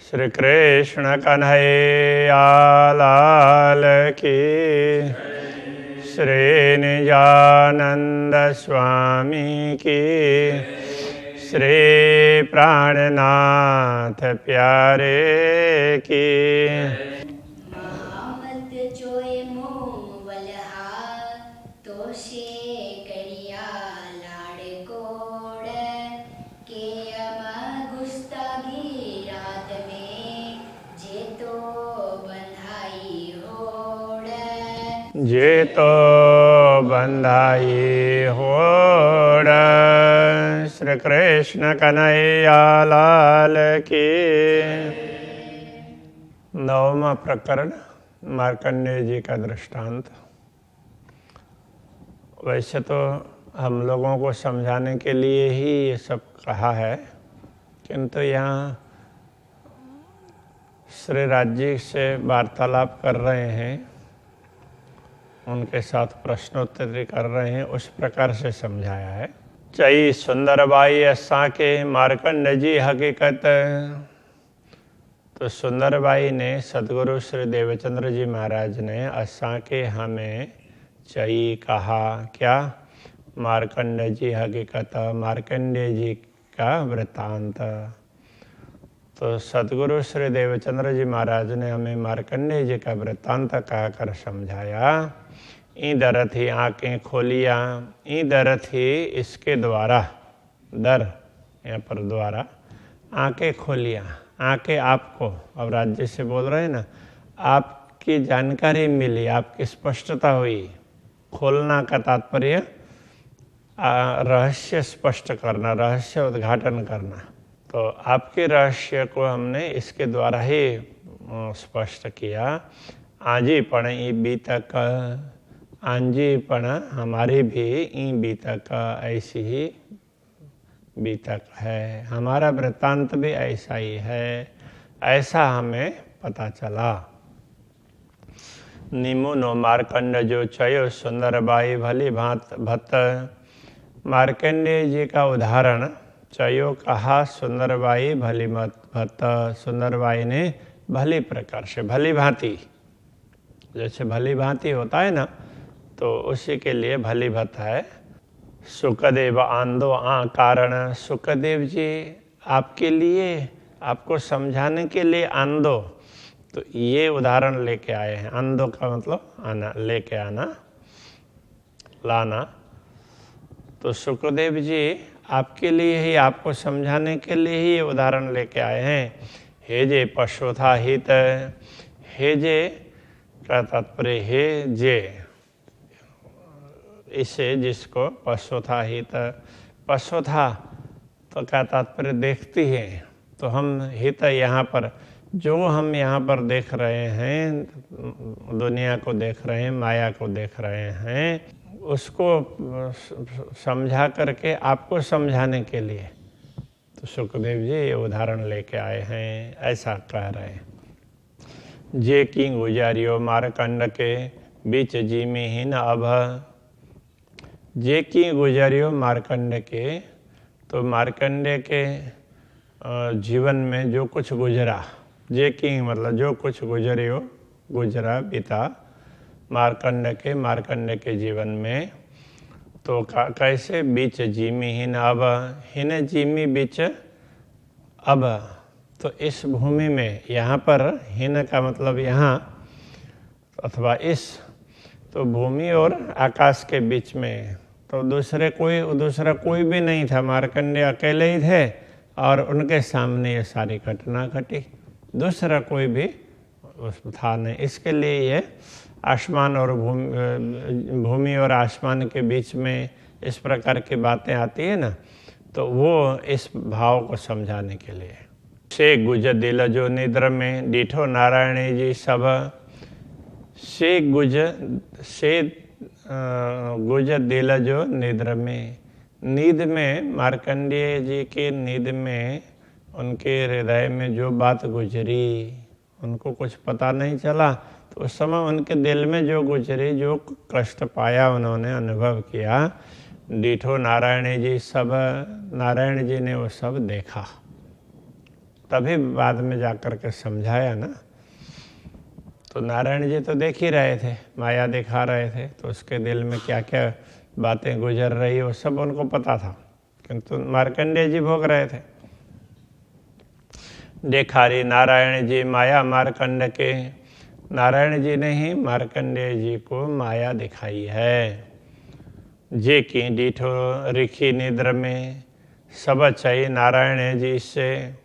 श्री कृष्ण कन्हैया लाल की, श्री निजानंद स्वामी की, श्री प्राणनाथ प्यारे की। महामत जोए मोह वलहा तोषे करिया लाड़ कोड़ के अम गुस्तागी रात में जे तो बंधाई होड़ जे तो बंधाई होड़। श्री कृष्ण कन्हैया लाल की। नवमा प्रकरण मार्कंडेय जी का दृष्टांत। वैसे तो हम लोगों को समझाने के लिए ही ये सब कहा है, किंतु यहाँ श्री राज्य से वार्तालाप कर रहे हैं, उनके साथ प्रश्नोत्तरी कर रहे हैं, उस प्रकार से समझाया है। चई सुंदर बाई असा के मार्कंड जी हकीकत। तो सुंदरबाई ने सदगुरु श्री देवचंद्र जी महाराज ने असा के हमें चई कहा, क्या? मार्कंड जी हकीकत, मार्कंडेय जी का वृत्तांत। तो सदगुरु श्री देवचंद्र जी महाराज ने हमें मार्कंडेय जी का वृत्तांत कहकर समझाया। ईदर थी आँखें खोलिया, ईदर थी इसके द्वारा, दर यहाँ पर द्वारा, आँखें खोलिया। आँखें आपको, अब राज्य से बोल रहे हैं ना, आपकी जानकारी मिली, आपकी स्पष्टता हुई। खोलना का तात्पर्य रहस्य स्पष्ट करना, रहस्य उद्घाटन करना। तो आपके रहस्य को हमने इसके द्वारा ही स्पष्ट किया। आजीपण ई बीतक, आंजीपण हमारी भी ई बीतक ऐसी ही बीतक है, हमारा वृत्तांत भी ऐसा ही है, ऐसा हमें पता चला। निमो नो मार्कंड जो चयो सुंदर बाई भली भांत भत। मार्कंडेय जी का उदाहरण चयो कहा, सुंदरबाई भली मत भत। सुंदरबाई ने भली प्रकार से, भली भांति, जैसे भली भांति होता है ना, तो उसी के लिए भली भत है। सुखदेव आंदो आ कारण। सुखदेव जी आपके लिए, आपको समझाने के लिए आंदो, तो ये उदाहरण लेके आए हैं। आंदो का मतलब आना, लेके आना, लाना। तो सुखदेव जी आपके लिए ही, आपको समझाने के लिए ही ये उदाहरण लेके आए हैं। हे जे पशुथा हित, हे जे का तात्पर्य हे जे, इसे जिसको पशुथा हित, पशुथा तो क्या तात्पर्य देखती है। तो हम हित यहाँ पर, जो हम यहाँ पर देख रहे हैं, दुनिया को देख रहे हैं, माया को देख रहे हैं, उसको समझा करके आपको समझाने के लिए तो सुखदेव जी ये उदाहरण लेके आए हैं, ऐसा कह रहे हैं। जे की गुजारियो मारकंड के बीच जी में ही न अब। जे की गुजारियो मार्कंड के, तो मार्कंडे के जीवन में जो कुछ गुजरा, जे की मतलब जो कुछ गुजरियो, गुजरा बीता मार्कंड के जीवन में, तो कैसे बीच जीमी हिन अब, हिन जीमी बीच अब। तो इस भूमि में, यहाँ पर हिन का मतलब यहाँ अथवा इस, तो भूमि और आकाश के बीच में, तो दूसरा कोई भी नहीं था। मार्कंडेय अकेले ही थे और उनके सामने ये सारी घटना घटी, दूसरा कोई भी था नहीं। इसके लिए ये आसमान और भूमि और आसमान के बीच में इस प्रकार की बातें आती है ना, तो वो इस भाव को समझाने के लिए। से गुज दिल जो निद्र में डीठो नारायणी जी सब। से गुज दिल जो निद्र में, नींद में, मार्कंडेय जी के नींद में उनके हृदय में जो बात गुजरी, उनको कुछ पता नहीं चला, तो उस समय उनके दिल में जो गुजरी, जो कष्ट पाया, उन्होंने अनुभव किया, डीठो नारायण जी सब, नारायण जी ने वो सब देखा। तभी बाद में जाकर के समझाया ना। तो नारायण जी तो देख ही रहे थे, माया दिखा रहे थे, तो उसके दिल में क्या क्या बातें गुजर रही वो सब उनको पता था, किंतु मार्कंडेय जी भोग रहे थे। देखारी नारायण जी माया मार्कंड के, नारायण जी ने ही मार्कंडेय जी को माया दिखाई है। जे की डीठो रिखी निद्र में, सब चई नारायण जी से।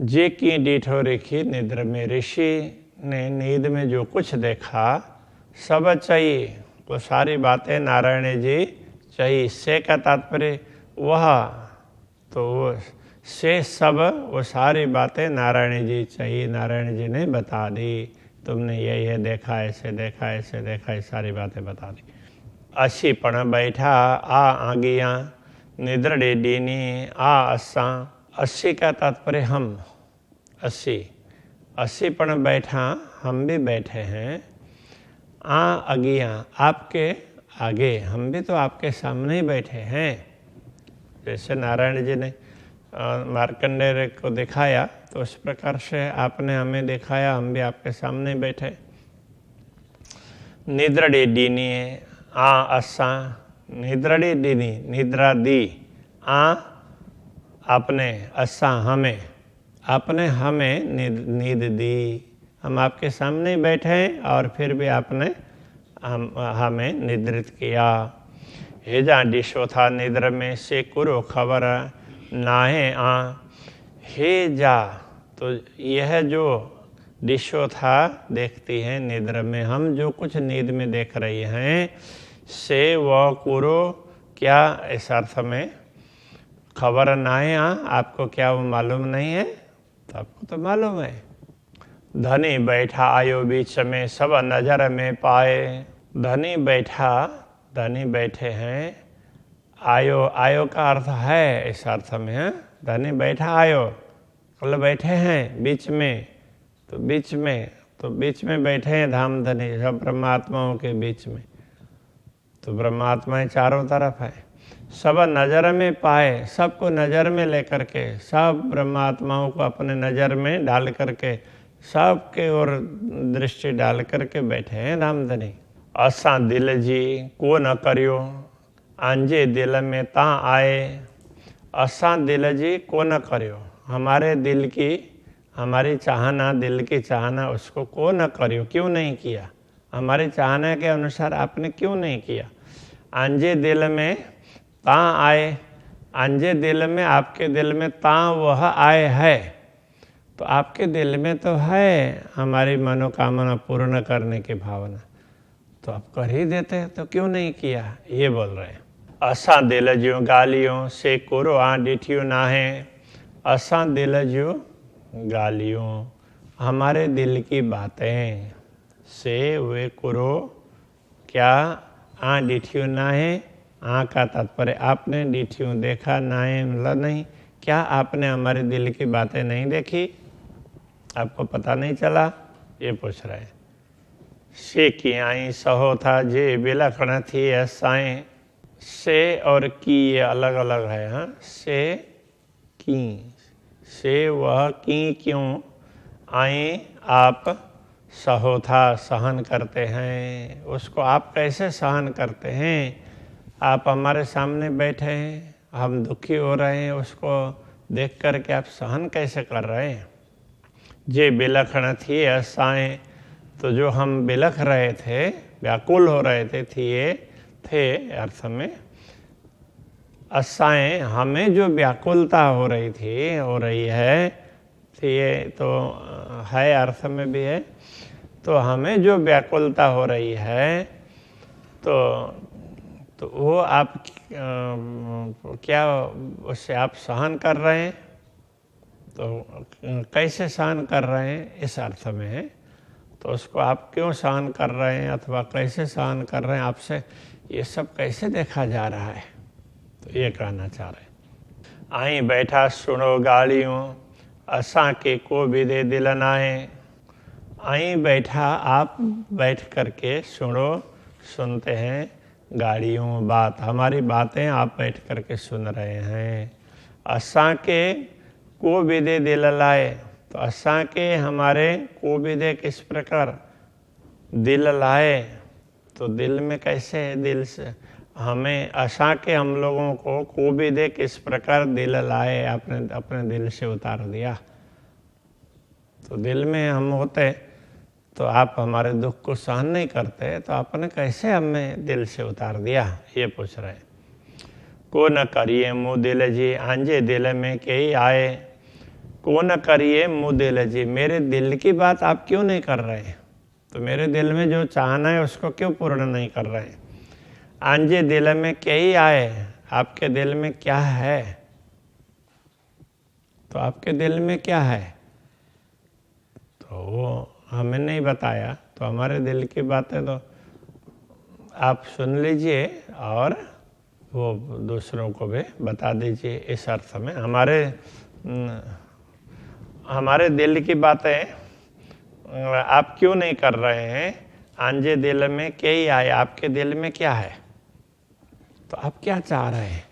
जे की डीठो रिखी निद्र में, ऋषि ने नींद में जो कुछ देखा, सब चई, वो सारी बातें नारायण जी चई। से का तात्पर्य वह, तो वो से सब, वो सारी बातें नारायण जी चाहिए, नारायण जी ने बता दी। तुमने ये देखा, ऐसे देखा, ऐसे देखा, ये सारी बातें बता दी। असी पण बैठा आ आगियाँ, निद्रड़े डीनी आ असा। अस्सी का तात्पर्य हम, अस्सी पण बैठा, हम भी बैठे हैं। आ अगियाँ, आपके आगे, हम भी तो आपके सामने ही बैठे हैं। जैसे नारायण जी ने मार्कंडेय को दिखाया, तो उस प्रकार से आपने हमें दिखाया, हम भी आपके सामने बैठे। निद्रड़ी डीनी आ असा, निद्रड़ी डीनी, निद्रा दी, आ आपने, असा हमें, आपने हमें नींद दी। हम आपके सामने बैठे हैं और फिर भी आपने हमें निद्रित किया। हेजा डिशो था निद्र में, से कुरो खबर नाहे आ। हे जा, तो यह जो दिशो था देखती है निद्र में, हम जो कुछ नींद में देख रही हैं, से वह कुरो, क्या इस अर्थ में खबर नाहे आ, आपको क्या वो मालूम नहीं है? तो आपको तो मालूम है। धनी बैठा आयो बीच में, सब नजर में पाए। धनी बैठा, धनी बैठे हैं। आयो, आयो का अर्थ है इस अर्थ में है, धनी बैठा आयो, कल बैठे हैं बीच में, तो बीच में, तो बीच में बैठे हैं धाम धनी, सब ब्रह्मात्माओं के बीच में। तो ब्रह्मात्माएं चारों तरफ है। सब नज़र में पाए, सबको नज़र में लेकर के, सब ब्रह्मात्माओं को अपने नज़र में डाल करके, सबके ओर दृष्टि डाल करके बैठे हैं धामधनी। असा दिल जी को न करियो, आंजे दिल में ता आए। असा दिल जी को न करियो, हमारे दिल की, हमारी चाहना, दिल की चाहना, उसको को न करियो, क्यों नहीं किया? हमारी चाहना के अनुसार आपने क्यों नहीं किया? आंजे दिल में ता आए, आंजे दिल में, आपके दिल में ता वह आए है, तो आपके दिल में तो है हमारी मनोकामना पूर्ण करने की भावना, तो आप कर ही देते, तो क्यों नहीं किया? ये बोल रहे हैं। असा दिल ज्यों गालियों, से कुरो आ डिठियो ना है। असा दिल ज्यों गालियों, हमारे दिल की बातें, से वे कुरो, क्या आ डिठियो ना है। आ का तात्पर्य आपने, डिठियों देखा, ना है मतलब नहीं, क्या आपने हमारे दिल की बातें नहीं देखी? आपको पता नहीं चला? ये पूछ रहे हैं। से की आई सहो था जे विलक्षण थी ऐसाएं। से और की ये अलग अलग है। हाँ, से की, से वह, की क्यों, आए आप, सहो था सहन करते हैं, उसको आप कैसे सहन करते हैं? आप हमारे सामने बैठे हैं, हम दुखी हो रहे हैं, उसको देख कर के आप सहन कैसे कर रहे हैं? जे विलक्षण थी ऐसाएं, तो जो हम बिलख रहे थे, व्याकुल हो रहे थे, थे अर्थ में, असाएं, हमें जो व्याकुलता हो रही थी, हो रही है, थी तो है अर्थ में भी है, तो हमें जो व्याकुलता हो रही है, तो वो आप क्या उससे आप सहन कर रहे हैं? तो कैसे सहन कर रहे हैं इस अर्थ में है, तो उसको आप क्यों सहन कर रहे हैं अथवा कैसे सहन कर रहे हैं, आपसे ये सब कैसे देखा जा रहा है? तो ये कहना चाह रहे हैं। आई बैठा सुनो गालियों, असा के को भी दे दिल नाए। आई बैठा, आप बैठ करके सुनो, सुनते हैं गालियों, बात, हमारी बातें आप बैठ करके सुन रहे हैं। असा के को विदे दिल लाए, तो असांखे हमारे को विदे किस प्रकार दिल लाए, तो दिल में कैसे है, दिल से हमें असांखे हम लोगों को विदे किस प्रकार दिल लाए, आपने अपने दिल से उतार दिया। तो दिल में हम होते तो आप हमारे दुख को सहन नहीं करते, तो आपने कैसे हमें दिल से उतार दिया, ये पूछ रहे। को न करिए मुँह दिल जी, आंजे दिल में कई आए। को न करिए मुँह दिल जी, मेरे दिल की बात आप क्यों नहीं कर रहे हैं, तो मेरे दिल में जो चाहना है उसको क्यों पूर्ण नहीं कर रहे हैं। आंजे दिल में कई आए, आपके दिल में क्या है, तो आपके दिल में क्या है, तो वो हमें नहीं बताया, तो हमारे दिल की बातें तो आप सुन लीजिए और वो दूसरों को भी बता दीजिए। इस अर्थ में हमारे दिल की बातें आप क्यों नहीं कर रहे हैं। आंजे दिल में क्या ही आए, आपके दिल में क्या है, तो आप क्या चाह रहे हैं।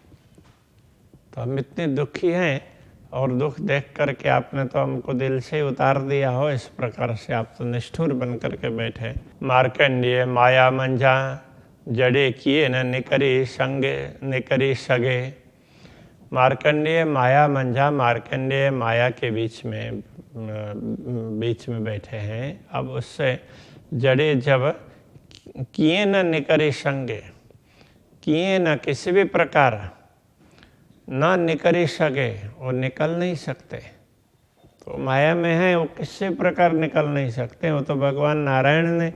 तो हम इतने दुखी हैं और दुख देख करके आपने तो हमको दिल से उतार दिया हो, इस प्रकार से आप तो निष्ठुर बन करके बैठे। मार्कंडेय माया मंझा, जड़े किए न निकरी संगे निकरी सगे। मार्कंडेय माया मंझा, मार्कंडेय माया के बीच में बैठे हैं। अब उससे जड़े जब किए न निकरी संगे, किए न किसी भी प्रकार ना निकल सके, वो निकल नहीं सकते। तो माया में है वो किसी प्रकार निकल नहीं सकते। वो तो भगवान नारायण ने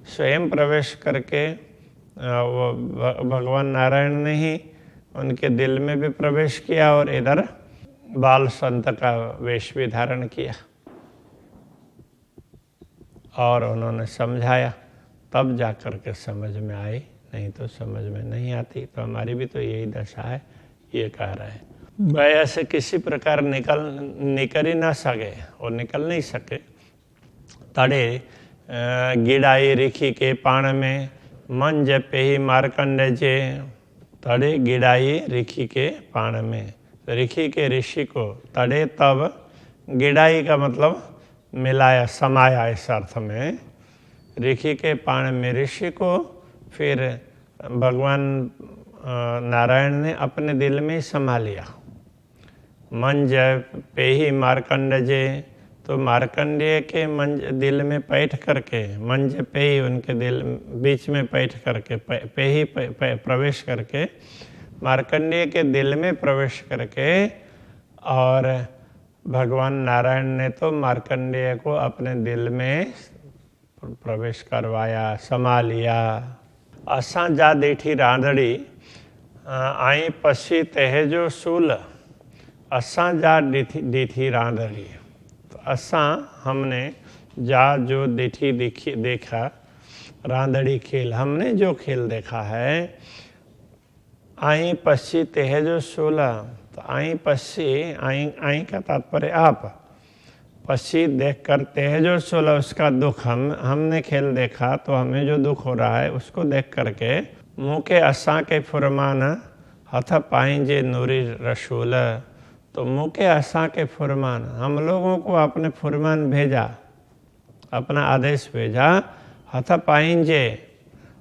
स्वयं प्रवेश करके, वो भगवान नारायण ने ही उनके दिल में भी प्रवेश किया और इधर बाल संत का वेश भी धारण किया और उन्होंने समझाया, तब जा कर के समझ में आई, नहीं तो समझ में नहीं आती। तो हमारी भी तो यही दशा है, ये कह रहे हैं। माया से किसी प्रकार निकल ही ना सके, और निकल नहीं सके। तड़े गिड़ाई ऋषि के पाण में, मन जपे ही मार्कंडे जे। तड़े गिड़ाई ऋषि के पाण में, ऋषि के ऋषि को तड़े, तब गिड़ाई का मतलब मिलाया, समाया इस अर्थ में। ऋषि के पाण में ऋषि को फिर भगवान नारायण ने अपने दिल में समा लिया। मन जपे ही मार्कंडे, तो मार्कंडेय के मन दिल में बैठ करके, मन जपे ही उनके दिल बीच में बैठ करके, पे ही प्रवेश करके, मार्कंडेय के दिल में प्रवेश करके, और भगवान नारायण ने तो मार्कंडेय को अपने दिल में प्रवेश करवाया, समा लिया। असां जा देठी रांधड़ी, आई पसी तहजो सूल। असां जा डीठी रांधड़ी, तो असां हमने जा जो देखा, रांधड़ी खेल, हमने जो खेल देखा है। आई पसी तहजो सूल, तो आई पसी, आई का तात्पर्य आप, पसी देख कर तहजो सूल उसका दुख, हमने खेल देखा, तो हमें जो दुख हो रहा है उसको देख करके, मुँह के असां के फुरमान हथ पाएंजे नूरी रसूल। तो मुँह के असां के फुरमान, हम लोगों को अपने फुरमान भेजा, अपना आदेश भेजा। हथ पाएंजे,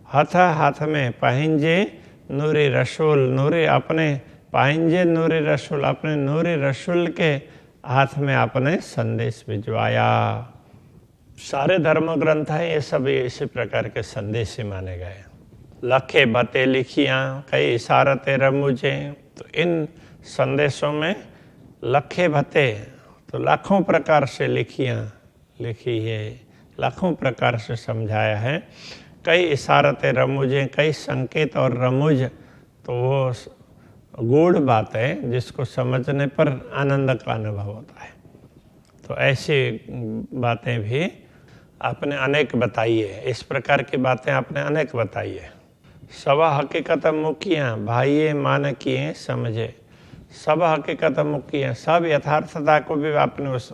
हथ हाथ में, पाएंजे नूरी रसूल, नूरी अपने, पाएंजे नूरी रसूल, अपने नूरी रसूल के हाथ में आपने संदेश भिजवाया। सारे धर्म ग्रंथ हैं ये सब इसी प्रकार के संदेश ही माने गए। लखे बते लिखियाँ कई इशारते रमुझे, तो इन संदेशों में लखे भते, तो लाखों प्रकार से लिखी है, लाखों प्रकार से समझाया है। कई इशारते रमुझे, कई संकेत और रमुझ, तो वो गूढ़ बात है जिसको समझने पर आनंद का अनुभव होता है। तो ऐसी बातें भी आपने अनेक बताई है, इस प्रकार की बातें आपने अनेक बताई है। सब हकीकत मुखियाँ भाइये मान किए समझे, सब हकीकत मुखियाँ, सब यथार्थता को भी आपने उस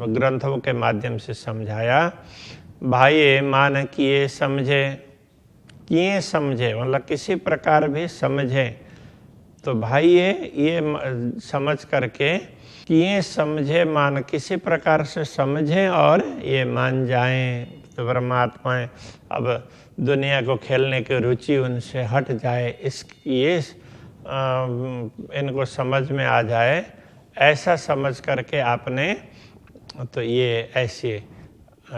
ग्रंथों के माध्यम से समझाया। भाइये मान किए समझे, किए समझे मतलब किसी प्रकार भी समझे, तो भाई ये समझ करके कि ये समझे मान किसी प्रकार से समझें और ये मान जाएं तो परमात्मा अब दुनिया को खेलने की रुचि उनसे हट जाए, ये इनको समझ में आ जाए, ऐसा समझ करके आपने तो ये ऐसी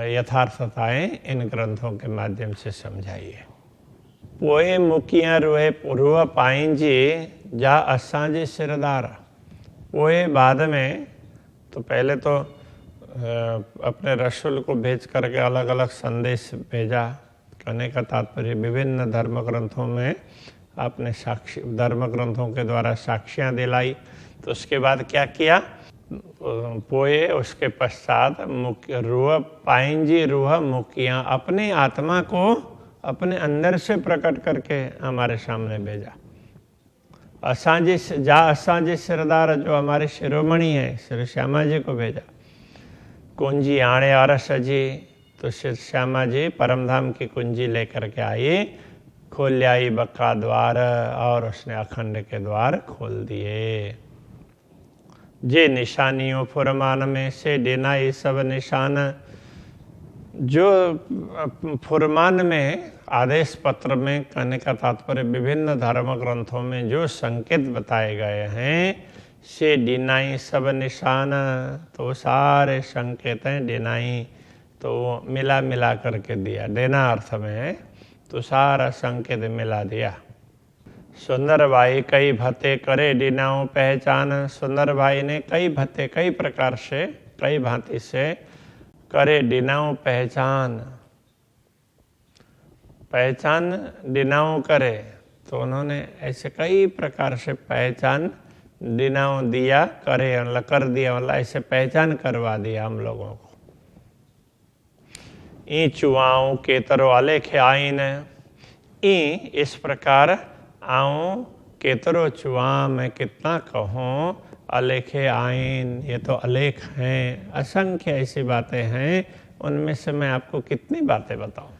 यथार्थताएं इन ग्रंथों के माध्यम से समझाइए। पोए मुकिया रोए रुआ पाइंजी जा असांजे सिरदार। पोए बाद में तो पहले तो अपने रसूल को भेज करके अलग अलग संदेश भेजा। कहने का तात्पर्य विभिन्न धर्म ग्रंथों में आपने साक्षी धर्म ग्रंथों के द्वारा साक्षियाँ दिलाई। तो उसके बाद क्या किया, पोए उसके पश्चात रूह पाइंजी रूह मुखियाँ अपनी आत्मा को अपने अंदर से प्रकट करके हमारे सामने भेजा। असांजी जा असांजी सिरदार जो हमारे शिरोमणि हैं श्री श्यामा जी को भेजा। कुंजी आणे अरस जी, तो श्री श्यामा जी परमधाम की कुंजी लेकर के आई, खोल आई बक्का द्वार और उसने अखंड के द्वार खोल दिए। जे निशानियों फुरमान में से देनाई सब निशान, जो फुरमान में आदेश पत्र में कहने का तात्पर्य विभिन्न धर्म ग्रंथों में जो संकेत बताए गए हैं से डिनाई सब निशान, तो सारे संकेत हैं डिनाई तो मिला मिला करके दिया। देना अर्थ में है तो सारा संकेत मिला दिया। सुंदर भाई कई भत्ते करे डिनाओ पहचान। सुंदर भाई ने कई भत्ते कई प्रकार से कई भांति से करे डिनाओ पहचान, पहचान डिनाओ करे, तो उन्होंने ऐसे कई प्रकार से पहचान डिनाओ दिया, करे कर दिया, मतलब ऐसे पहचान करवा दिया हम लोगों को। ई चुआऊं केतरो अलेखे आइन, ई इस प्रकार आऊं केतरो चुआ, मैं कितना कहूँ, अलेखे आइन ये तो अलेख हैं, असंख्य ऐसी बातें हैं, उनमें से मैं आपको कितनी बातें बताऊं।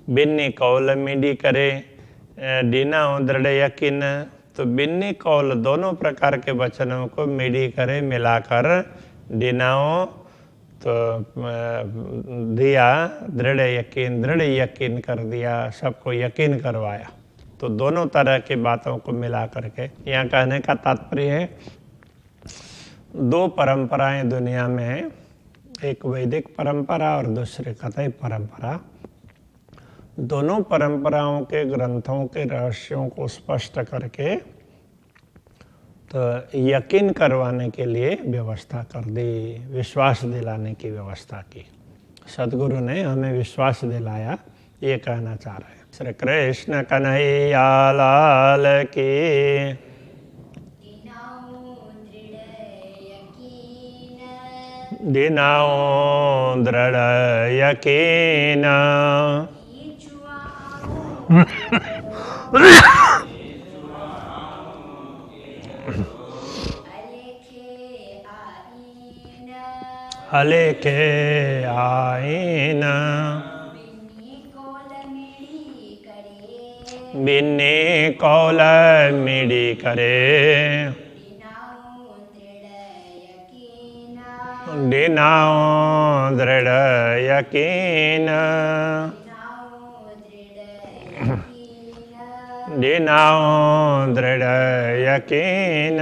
बिन्नी कौल मिडी करे डीना दृढ़ यकीन, तो बिन्नी कौल दोनों प्रकार के वचनों को मिडी करे मिलाकर डीनाओ तो दिया, दृढ़ यकीन कर दिया, सबको यकीन करवाया। तो दोनों तरह की बातों को मिला करके यहाँ कहने का तात्पर्य है दो परंपराएं दुनिया में हैं, एक वैदिक परंपरा और दूसरी कथई परंपरा। दोनों परंपराओं के ग्रंथों के रहस्यों को स्पष्ट करके तो यकीन करवाने के लिए व्यवस्था कर दी, विश्वास दिलाने की व्यवस्था की। सद्गुरु ने हमें विश्वास दिलाया, ये कहना चाह रहे हैं। श्री कृष्ण कन्हैया लाल की। दिनाओ दृढ़ यकीन, अलेखे आइन, बिन्नी कौल मिडी करे, डिनाओ दृढ़ यकीन, डिनाओ दृढ़ यकीन,